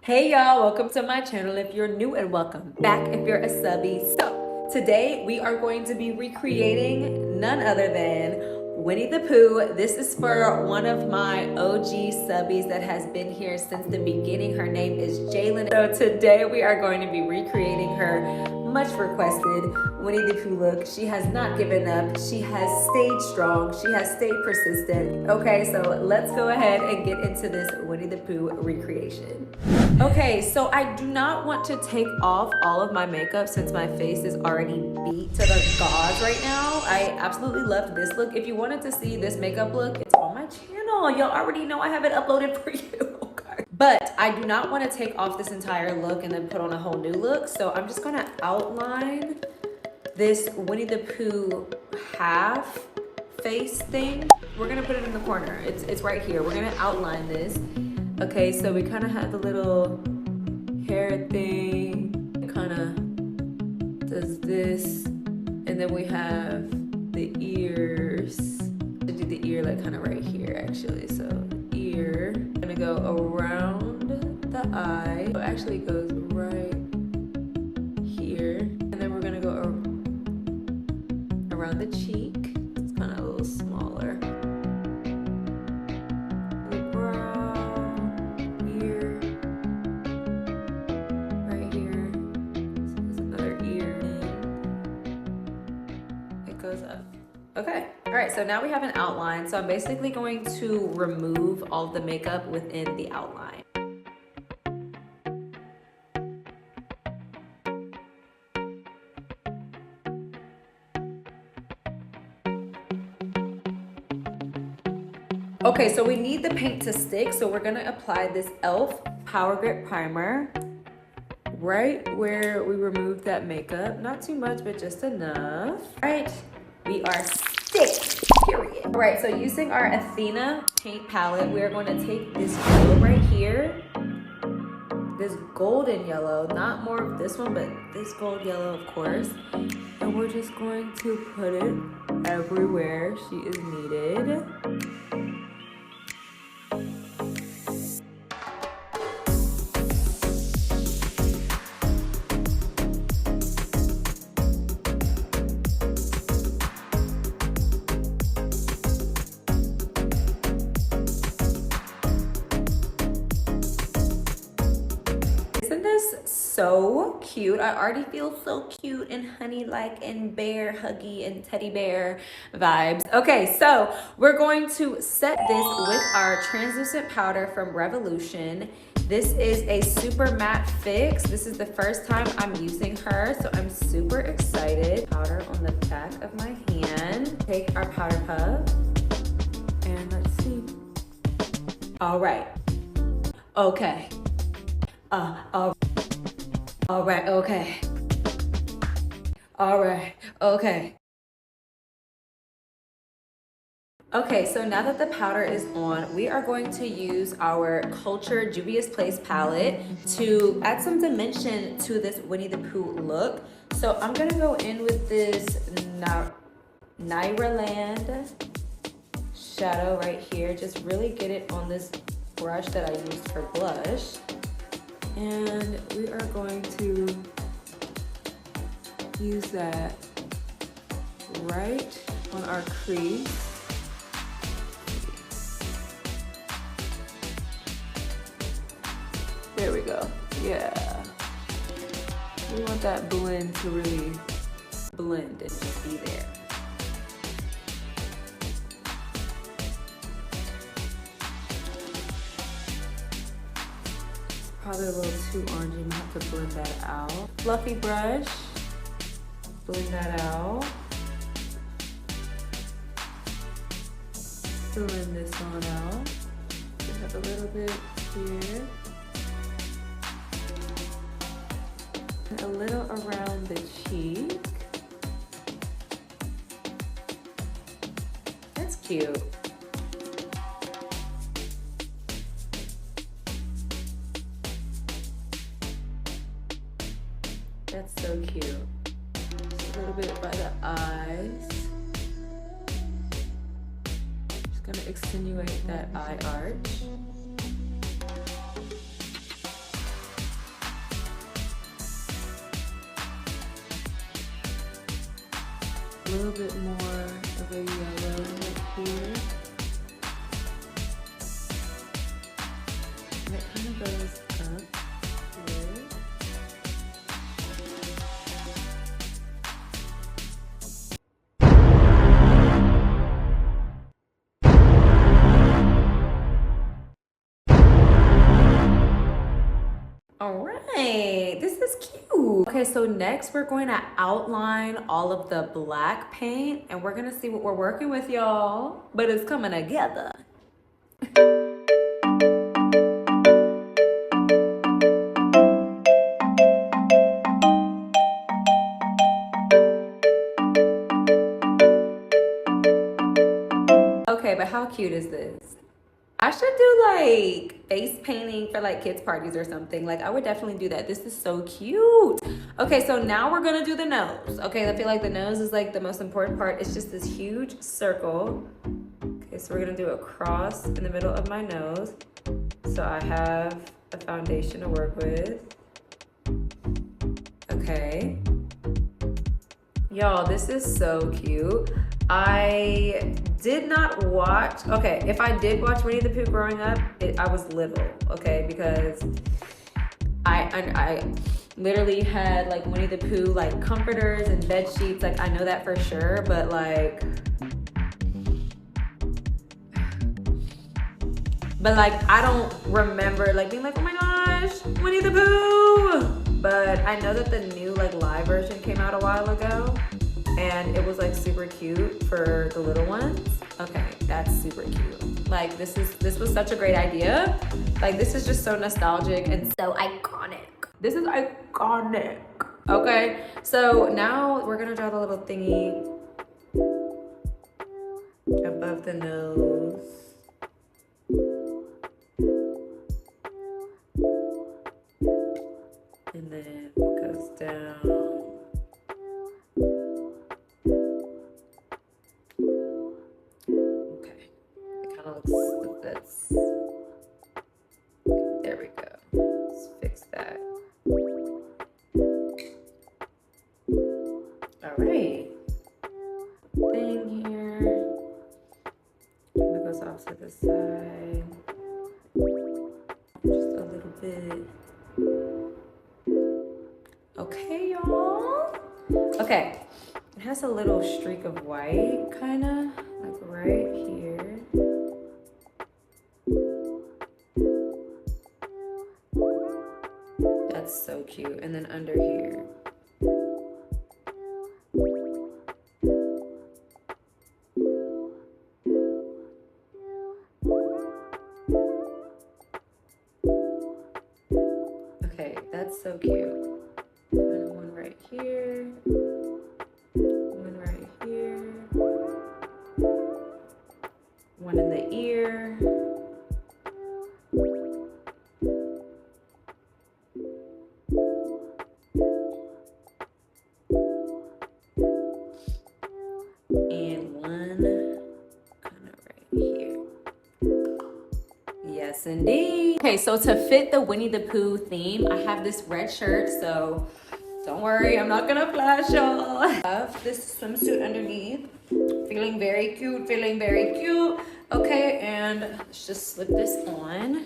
Hey y'all, welcome to my channel if you're new, and welcome back if you're a subby. So today we are going to be recreating none other than Winnie the Pooh. This is for one of my OG subbies that has been here since the beginning. Her name is Jalen. So today we are going to be recreating her much requested Winnie the Pooh look. She has not given up. She has stayed strong. She has stayed persistent. Okay, so let's go ahead and get into this Winnie the Pooh recreation. Okay, so I do not want to take off all of my makeup since my face is already beat to the gauze right now. I absolutely loved this look. If you wanted to see this makeup look, it's on my channel. Y'all already know I have it uploaded for you. Okay. But I do not want to take off this entire look and then put on a whole new look. So I'm just gonna outline this Winnie the Pooh half face thing. We're gonna put it in the corner. It's right here. We're gonna outline this. Okay, so we kind of have the little hair thing. It kind of does this. And then we have the ears. To do the ear like kind of right here actually. So ear. I'm gonna go around the eye. So actually it goes right here. And then we're gonna go around the cheek. It's kind of a little smaller. Okay, all right, so now we have an outline. So I'm basically going to remove all the makeup within the outline. Okay, so we need the paint to stick, so we're gonna apply this e.l.f. Power Grip Primer right where we removed that makeup. Not too much, but just enough. All right, we are stick, period. All right, so using our Athena paint palette, we are going to take this yellow right here, this golden yellow, not more of this one, but this gold yellow, of course, and we're just going to put it everywhere she is needed. So cute. I already feel so cute and honey-like and bear huggy and teddy bear vibes. Okay, so we're going to set this with our translucent powder from Revolution. This is a super matte fix. This is the first time I'm using her, so I'm super excited. Powder on the back of my hand. Take our powder puff and let's see. All right. Okay. All right, okay. All right, okay. Okay, so now that the powder is on, we are going to use our Culture Juvia's Place palette to add some dimension to this Winnie the Pooh look. So I'm gonna go in with this Nairaland shadow right here. Just really get it on this brush that I used for blush. And we are going to use that right on our crease. There we go. Yeah. We want that blend to really blend and just be there. Probably a little too orangey. I'm gonna have to blend that out. Fluffy brush, blend that out. Blend this one out. We have a little bit here. And a little around the cheek. That's cute. That's so cute. Just a little bit by the eyes. Just gonna accentuate that eye arch. a little bit more of a yellow right here. And it kind of goes up here. All right, this is cute. Okay, so next we're going to outline all of the black paint and we're gonna see what we're working with, y'all. But it's coming together. Okay, but how cute is this? I should do like face painting for like kids parties or something. Like I would definitely do that. This is so cute. Okay, so now we're gonna do the nose. Okay, I feel like the nose is like the most important part. It's just this huge circle. Okay, so we're gonna do a cross in the middle of my nose. So I have a foundation to work with. Okay. Y'all, this is so cute. I did not watch, okay, if I did watch Winnie the Pooh growing up, I was little, okay, because I literally had like Winnie the Pooh like comforters and bed sheets, like I know that for sure, but like I don't remember like being like, oh my gosh, Winnie the Pooh. But I know that the new like live version came out a while ago and it was like super cute for the little ones. Okay, that's super cute. Like this was such a great idea. Like this is just so nostalgic and so iconic. This is iconic. Okay, so now we're gonna draw the little thingy above the nose. And then it goes down. Okay, it kind of looks like this. There we go. Let's fix that. All right. Thing here. And it goes off to the side. Just a little bit. Okay, y'all. Okay, it has a little streak of white, kind of, like right here. That's so cute. And then under here. Okay, that's so cute. One right here, one right here, one in the ear, and one kind of right here. Yes, indeed. Okay, so to fit the Winnie the Pooh theme, I have this red shirt, so don't worry, I'm not gonna flash y'all. I have this swimsuit underneath. Feeling very cute, feeling very cute. Okay, and let's just slip this on.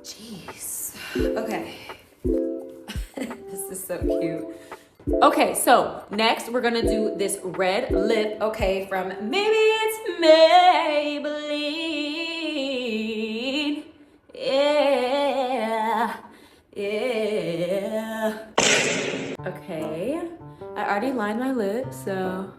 Jeez. Okay. This is so cute. Okay, so next we're gonna do this red lip, okay, from Maybe It's Maybelline. Yeah. Yeah. Okay. I already lined my lips, so.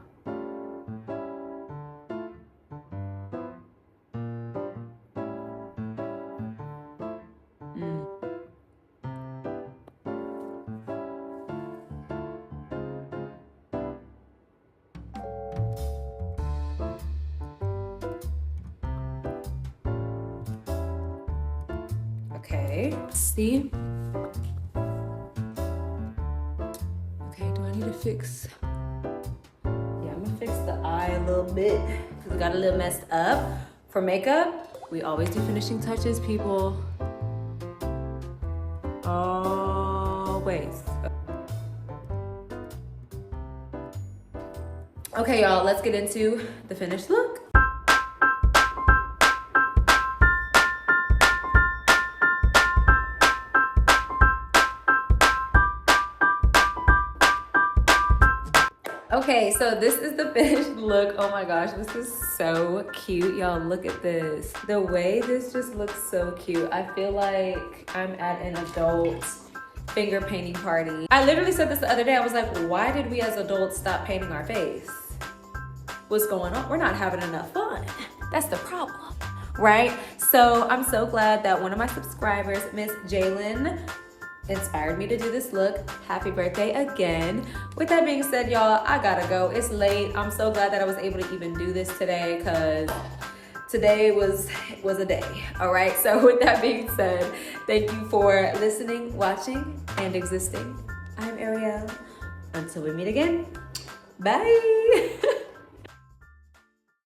Okay, see? Okay, do I need to fix? Yeah, I'm gonna fix the eye a little bit because it got a little messed up. For makeup, we always do finishing touches, people. Always. Okay, y'all, let's get into the finished look. Okay, so this is the finished look. Oh my gosh, this is so cute. Y'all, look at this. The way this just looks so cute. I feel like I'm at an adult finger painting party. I literally said this the other day. I was like, why did we as adults stop painting our face? What's going on? We're not having enough fun. That's the problem, right? So I'm so glad that one of my subscribers, Miss Jalen, inspired me to do this look. Happy birthday again. With that being said, y'all, I gotta go. It's late. I'm so glad that I was able to even do this today because today was a day. All right, so with that being said, thank you for listening, watching, and existing. I'm Ariel. Until we meet again, bye.